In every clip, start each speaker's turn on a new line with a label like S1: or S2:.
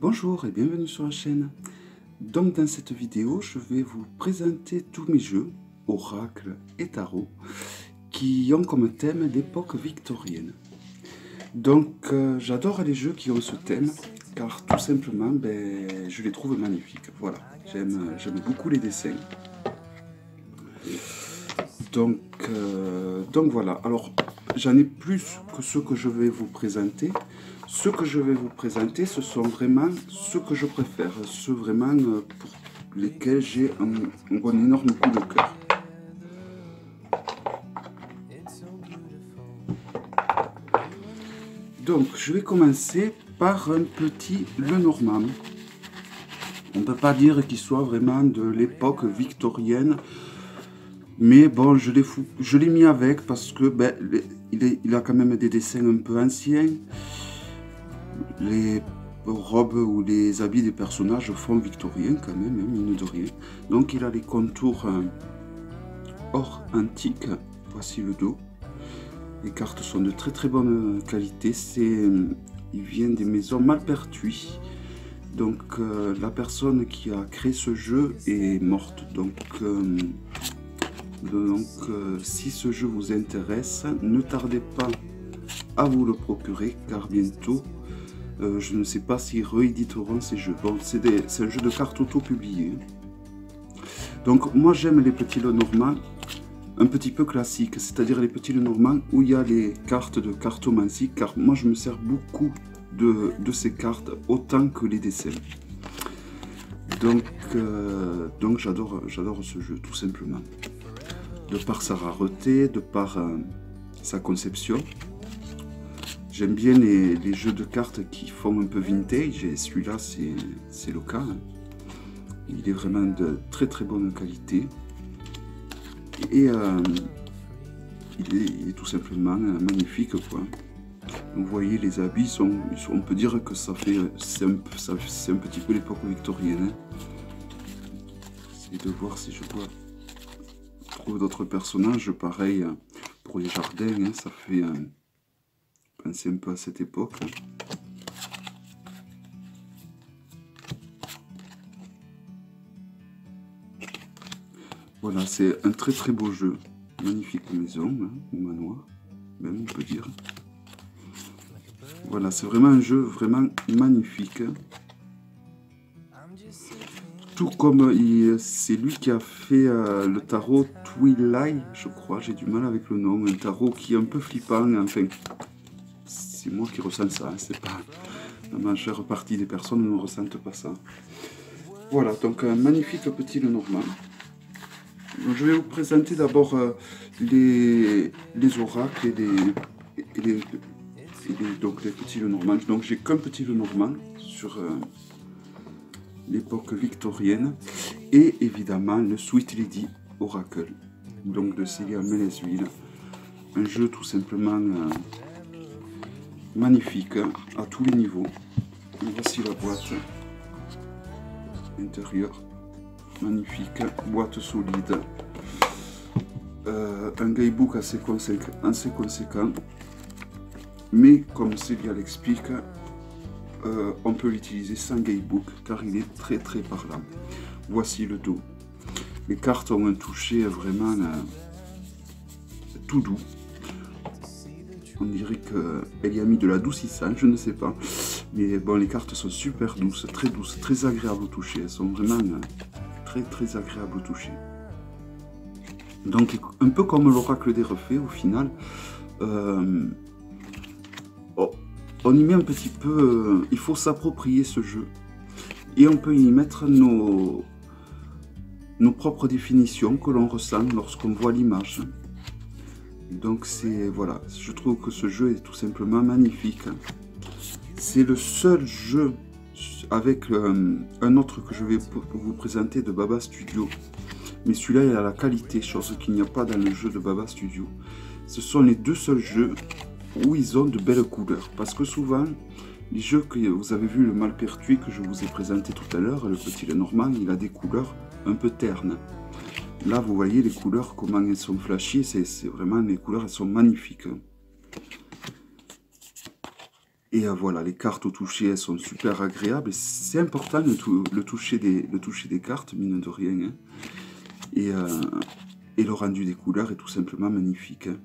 S1: Bonjour et bienvenue sur la chaîne. Donc dans cette vidéo, je vais vous présenter tous mes jeux, Oracle et Tarot, qui ont comme thème l'époque victorienne. Donc j'adore les jeux qui ont ce thème, car tout simplement, je les trouve magnifiques. Voilà, j'aime beaucoup les dessins. Donc voilà, alors j'en ai plus que ce que je vais vous présenter. Ce que je vais vous présenter, ce sont vraiment ceux que je préfère, ceux vraiment pour lesquels j'ai un énorme coup de cœur. Donc je vais commencer par un petit Lenormand. On ne peut pas dire qu'il soit vraiment de l'époque victorienne. Mais bon, je l'ai mis avec parce que il a quand même des dessins un peu anciens. Les robes ou les habits des personnages font victorien quand même, hein, mine de rien. Donc il a les contours or antique. Voici le dos. Les cartes sont de très bonne qualité. Il vient des maisons Malpertuis. Donc la personne qui a créé ce jeu est morte. Donc si ce jeu vous intéresse, ne tardez pas à vous le procurer, car bientôt, je ne sais pas s'ils rééditeront ces jeux. Bon, c'est un jeu de cartes auto-publié. Donc moi j'aime les petits Lenormand un petit peu classiques, c'est-à-dire les petits Lenormand où il y a les cartes de cartomancie, car moi je me sers beaucoup de ces cartes, autant que les dessins. Donc j'adore ce jeu, tout simplement. De par sa rareté, de par sa conception. J'aime bien les jeux de cartes qui font un peu vintage, et celui-là c'est le cas. Hein. Il est vraiment de très bonne qualité. Et il est tout simplement magnifique, quoi. Vous voyez, les habits, on peut dire que c'est un petit peu l'époque victorienne. J'essaie de voir si je trouve d'autres personnages, pareil pour les jardins, hein, ça fait penser un peu à cette époque. Voilà, c'est un très beau jeu, magnifique maison, hein, ou manoir, même on peut dire. Voilà, c'est vraiment un jeu vraiment magnifique. Tout comme c'est lui qui a fait le tarot Twilight, je crois, j'ai du mal avec le nom, un tarot qui est un peu flippant, enfin, c'est moi qui ressens ça, hein, c'est pas la majeure partie des personnes ne ressentent pas ça. Voilà, donc un magnifique petit Lenormand. Donc, je vais vous présenter d'abord les oracles donc les petits Lenormand. Donc j'ai qu'un petit Lenormand sur l'époque victorienne, et évidemment le Sweet Lady Oracle, donc de Celia Melesville. Un jeu tout simplement magnifique à tous les niveaux. Voici la boîte intérieure, magnifique, boîte solide, un guidebook assez conséquent, mais comme Celia l'explique, on peut l'utiliser sans guidebook car il est très parlant. Voici le dos. Les cartes ont un toucher vraiment tout doux. On dirait qu'elle y a mis de l'adoucissant, je ne sais pas. Mais bon, les cartes sont super douces, très agréables au toucher. Elles sont vraiment très agréables au toucher. Donc un peu comme l'oracle des reflets au final. On y met un petit peu, il faut s'approprier ce jeu, et on peut y mettre nos propres définitions que l'on ressent lorsqu'on voit l'image. Donc voilà, je trouve que ce jeu est tout simplement magnifique. C'est le seul jeu avec un autre que je vais vous présenter de Baba Studio, mais celui-là il a la qualité, chose qu'il n'y a pas dans le jeu de Baba Studio. Ce sont les deux seuls jeux où ils ont de belles couleurs, parce que souvent les jeux que vous avez vu, le Malpertuis que je vous ai présenté tout à l'heure, le petit Lenormand, il a des couleurs un peu ternes. Là vous voyez les couleurs, comment elles sont flashy, c'est vraiment, les couleurs elles sont magnifiques. Et voilà, les cartes au toucher, elles sont super agréables. C'est important le toucher des cartes, mine de rien. Hein. Et le rendu des couleurs est tout simplement magnifique. Hein.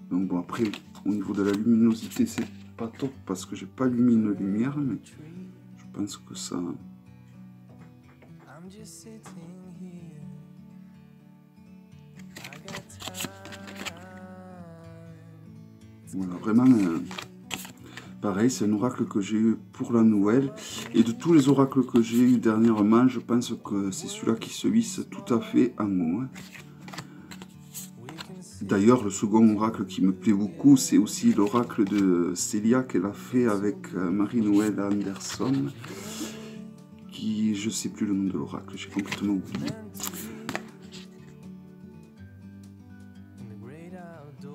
S1: Donc bon, après, au niveau de la luminosité, c'est pas top parce que j'ai pas allumé une lumière, mais je pense que ça... Voilà, vraiment, pareil, c'est un oracle que j'ai eu pour la Noël. Et de tous les oracles que j'ai eu dernièrement, je pense que c'est celui-là qui se hisse tout à fait en haut. Hein. D'ailleurs, le second oracle qui me plaît beaucoup, c'est aussi l'oracle de Célia qu'elle a fait avec Marie-Noël Anderson. Qui, je ne sais plus le nom de l'oracle, j'ai complètement oublié.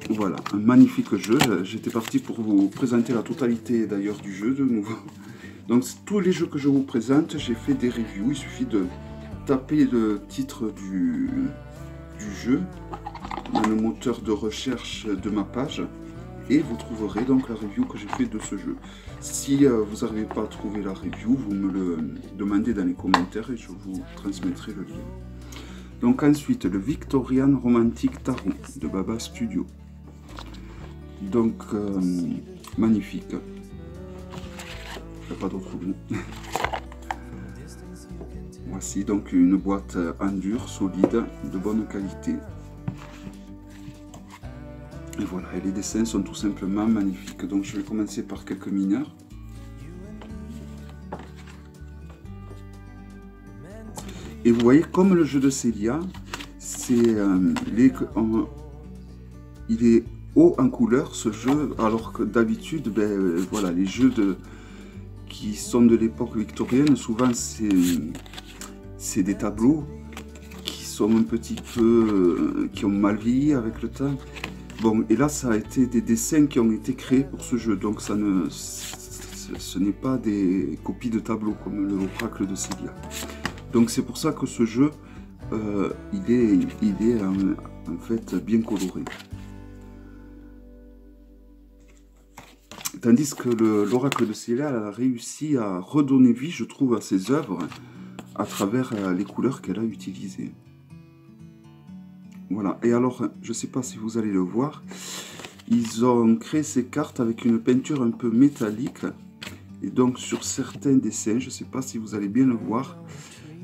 S1: Voilà, un magnifique jeu. J'étais parti pour vous présenter la totalité d'ailleurs du jeu de nouveau. Donc tous les jeux que je vous présente, j'ai fait des reviews. Il suffit de taper le titre du jeu dans le moteur de recherche de ma page et vous trouverez donc la review que j'ai fait de ce jeu. Si vous n'arrivez pas à trouver la review, vous me le demandez dans les commentaires et je vous transmettrai le lien. Donc ensuite, le Victorian Romantic Tarot de Baba Studio. Donc, magnifique. Il n'y a pas d'autre mot. Voici donc une boîte en dur, solide, de bonne qualité. Et voilà, et les dessins sont tout simplement magnifiques. Donc je vais commencer par quelques mineurs. Et vous voyez, comme le jeu de Célia, c'est il est haut en couleur ce jeu, alors que d'habitude, voilà, les jeux qui sont de l'époque victorienne, souvent c'est des tableaux qui sont un petit peu, qui ont mal vieilli avec le temps. Bon, et là, ça a été des dessins qui ont été créés pour ce jeu, donc ce n'est pas des copies de tableaux comme l'oracle de Célia. Donc c'est pour ça que ce jeu, il est en fait bien coloré. Tandis que l'oracle de Célia a réussi à redonner vie, je trouve, à ses œuvres à travers les couleurs qu'elle a utilisées. Voilà, et alors, je ne sais pas si vous allez le voir, ils ont créé ces cartes avec une peinture un peu métallique. Et donc sur certains dessins, je ne sais pas si vous allez bien le voir,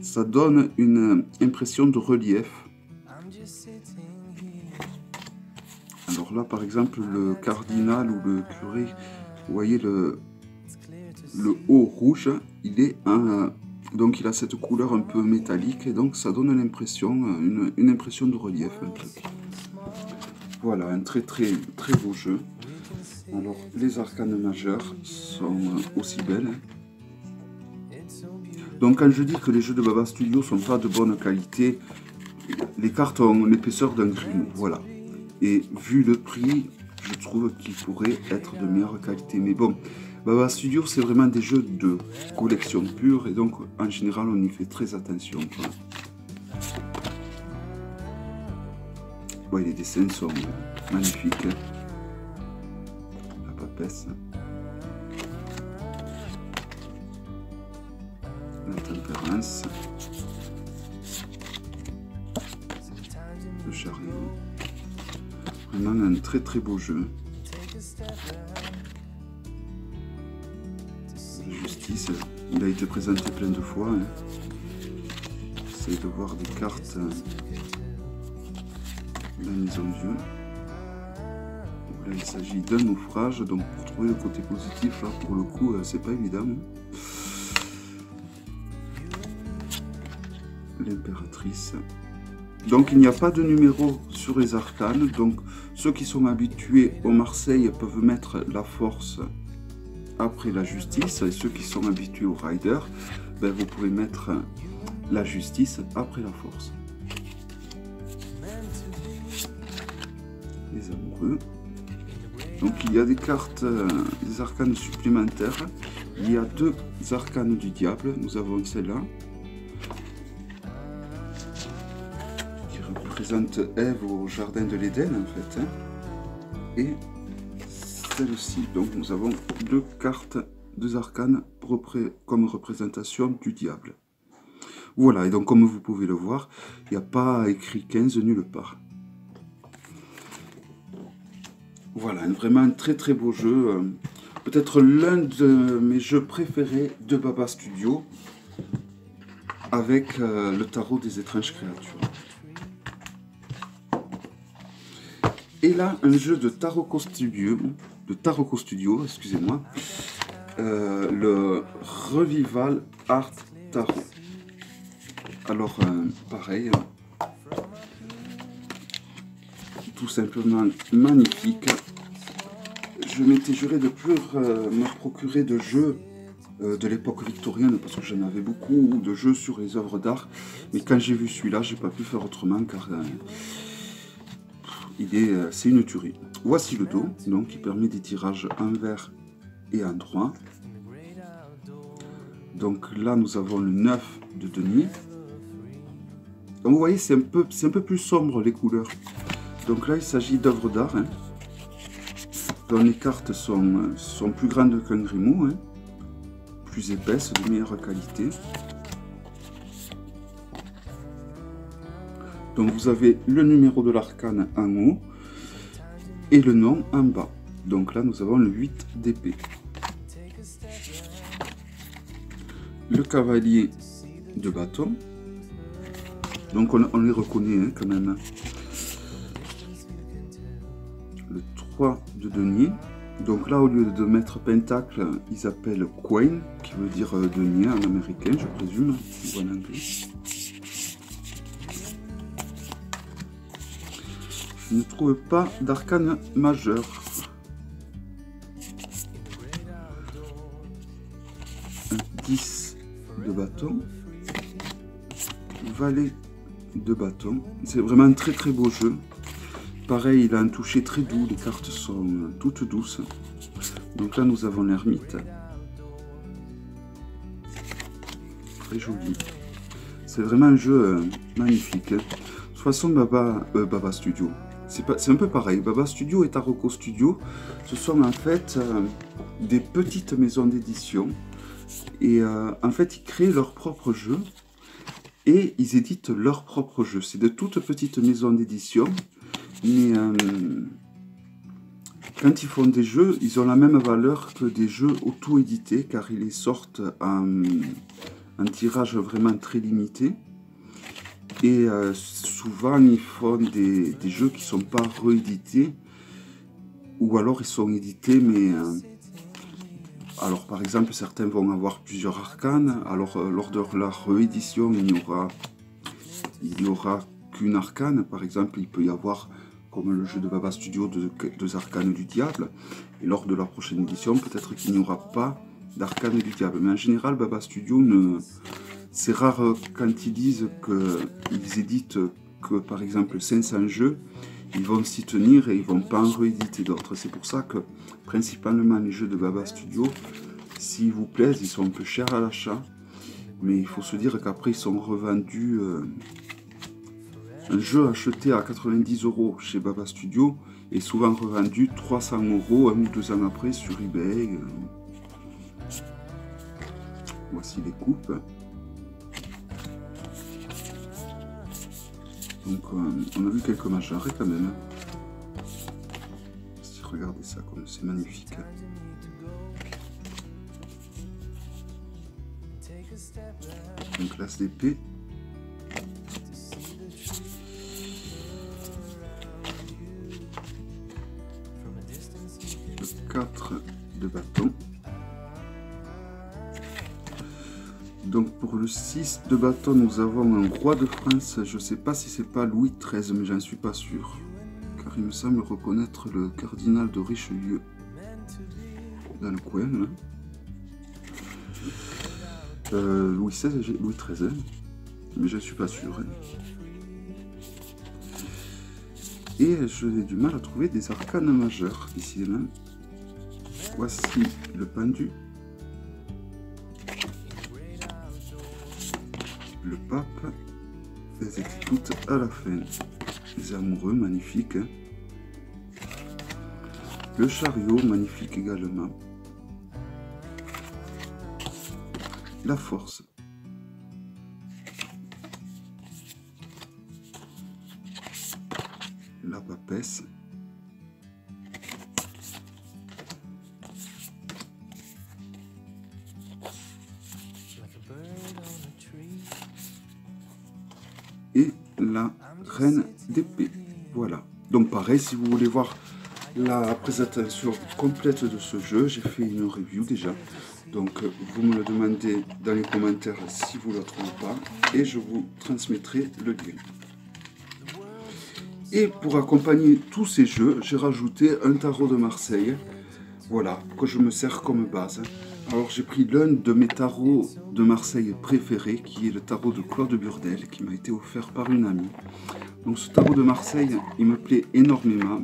S1: ça donne une impression de relief. Alors là, par exemple, le cardinal ou le curé, vous voyez le haut rouge, il est donc il a cette couleur un peu métallique et donc ça donne l'impression, une impression de relief un peu. Voilà, un très beau jeu. Alors les arcanes majeures sont aussi belles. Donc quand je dis que les jeux de Baba Studio sont pas de bonne qualité, les cartes ont l'épaisseur d'un grino, voilà. Et vu le prix, je trouve qu'ils pourraient être de meilleure qualité. Mais bon, Baba Studio, c'est vraiment des jeux de collection pure. Et donc, en général, on y fait très attention. Ouais, les dessins sont magnifiques. La papesse. La tempérance. Le chariot. Vraiment un très beau jeu. La justice, il a été présenté plein de fois. Hein. J'essaie de voir des cartes de la Maison Dieu. Là, il s'agit d'un naufrage, donc pour trouver le côté positif, là, pour le coup, c'est pas évident. L'impératrice. Donc il n'y a pas de numéro sur les arcanes, donc ceux qui sont habitués au Marseille peuvent mettre la force après la justice, et ceux qui sont habitués au rider, vous pouvez mettre la justice après la force. Les amoureux. Donc il y a des cartes, des arcanes supplémentaires. Il y a deux arcanes du diable, nous avons celle-là. Présente Ève au jardin de l'Éden en fait, hein. Et celle-ci. Donc nous avons deux cartes, deux arcanes comme représentation du diable. Voilà, et donc comme vous pouvez le voir, il n'y a pas écrit 15 nulle part. Voilà, vraiment un très très beau jeu. Peut-être l'un de mes jeux préférés de Baba Studio, avec le tarot des étranges créatures. Et là, un jeu de Tarot Studio, excusez-moi, le Revival Art Tarot. Alors, pareil, tout simplement magnifique. Je m'étais juré de plus me procurer de jeux de l'époque victorienne, parce que j'en avais beaucoup de jeux sur les œuvres d'art, mais quand j'ai vu celui-là, j'ai pas pu faire autrement, car c'est une tuerie. Voici le dos, donc qui permet des tirages envers et en droit. Donc là, nous avons le 9 de denier. Donc vous voyez, c'est un peu plus sombre les couleurs. Donc là, il s'agit d'œuvres d'art, hein, dont les cartes sont plus grandes qu'un grimoire, hein, plus épaisses, de meilleure qualité. Donc vous avez le numéro de l'arcane en haut et le nom en bas. Donc là, nous avons le 8 d'épée. Le cavalier de bâton. Donc on les reconnaît, hein, quand même. Le 3 de denier. Donc là, au lieu de mettre pentacle, ils appellent coin, qui veut dire denier en américain, je présume, ou en anglais. Je ne trouve pas d'arcane majeur. Un 10 de bâton. Valet de bâton. C'est vraiment un très très beau jeu. Pareil, il a un toucher très doux, les cartes sont toutes douces. Donc là, nous avons l'ermite. Très joli. C'est vraiment un jeu magnifique. De toute façon, Baba Studio, c'est un peu pareil. Baba Studio et Taroko Studio, ce sont en fait des petites maisons d'édition. Et en fait, ils créent leurs propres jeux et ils éditent leurs propres jeux. C'est de toutes petites maisons d'édition. Mais quand ils font des jeux, ils ont la même valeur que des jeux auto-édités, car ils les sortent en tirage vraiment très limité. Et souvent, ils font des jeux qui ne sont pas réédités, ou alors ils sont édités, mais... alors par exemple, certains vont avoir plusieurs arcanes, alors lors de la réédition, il n'y aura qu'une arcane. Par exemple, il peut y avoir, comme le jeu de Baba Studio, deux arcanes du diable, et lors de la prochaine édition, peut-être qu'il n'y aura pas d'arcane du diable. Mais en général, Baba Studio, c'est rare quand ils disent qu'ils éditent que, par exemple, 500 jeux, ils vont s'y tenir et ils vont pas en rééditer d'autres. C'est pour ça que, principalement, les jeux de Baba Studio, s'ils vous plaisent, ils sont un peu chers à l'achat, mais il faut se dire qu'après, ils sont revendus... un jeu acheté à 90 € chez Baba Studio est souvent revendu 300 € 1 ou 2 ans après sur eBay. Voici les coupes. Donc on a vu quelques majeurs quand même. Regardez ça, comme c'est magnifique. Donc l'as d'épée. Le 4 de bâton. Donc pour le 6 de bâton, nous avons un roi de France. Je ne sais pas si c'est pas Louis XIII, mais j'en suis pas sûr. Car il me semble reconnaître le cardinal de Richelieu dans le coin. Hein. Louis XVI, Louis XIII, hein. Mais je ne suis pas sûr. Hein. Et j'ai du mal à trouver des arcanes majeurs ici. Hein. Voici le pendu. Le pape, les exécute à la fin. Les amoureux, magnifiques. Hein. Le chariot, magnifique également. La force. La papesse. Et la reine d'épée. Voilà. Donc pareil, si vous voulez voir la présentation complète de ce jeu, j'ai fait une review déjà. Donc vous me le demandez dans les commentaires si vous ne le trouvez pas. Et je vous transmettrai le lien. Et pour accompagner tous ces jeux, j'ai rajouté un tarot de Marseille. Voilà, que je me sers comme base. Alors j'ai pris l'un de mes tarots de Marseille préférés, qui est le tarot de Claude Burdel, qui m'a été offert par une amie. Donc ce tarot de Marseille, il me plaît énormément.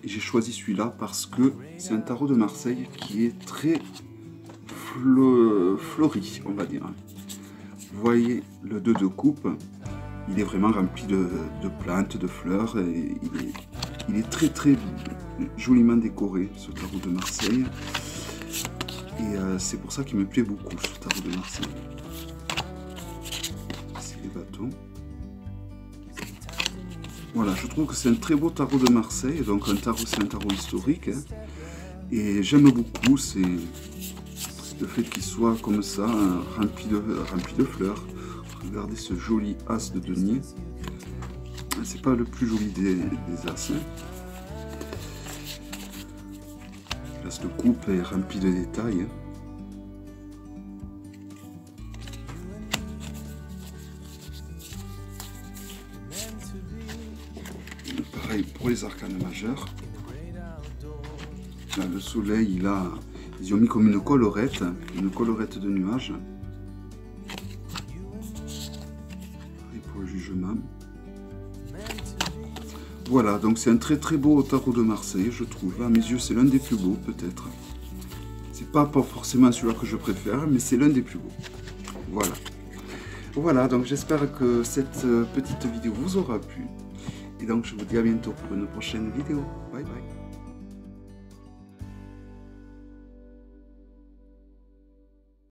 S1: Et j'ai choisi celui-là parce que c'est un tarot de Marseille qui est très fleuri, on va dire. Vous voyez le 2 de coupe, il est vraiment rempli de plantes, de fleurs. Et il est très très joliment décoré, ce tarot de Marseille. Et c'est pour ça qu'il me plaît beaucoup, ce tarot de Marseille. C'est les bâtons. Voilà, je trouve que c'est un très beau tarot de Marseille. Donc un tarot, c'est un tarot historique. Hein. Et j'aime beaucoup, c'est le fait qu'il soit comme ça, rempli de fleurs. Regardez ce joli as de denier. C'est pas le plus joli des as. Hein. L'as de coupe est rempli de détails. Pareil pour les arcanes majeurs. Là, le soleil, ils ont mis comme une collerette de nuages. Et pour le jugement. Voilà, donc c'est un très très beau tarot de Marseille, je trouve. À mes yeux, c'est l'un des plus beaux, peut-être. C'est pas forcément celui-là que je préfère, mais c'est l'un des plus beaux. Voilà. Voilà, donc j'espère que cette petite vidéo vous aura plu. Et donc je vous dis à bientôt pour une prochaine vidéo. Bye bye.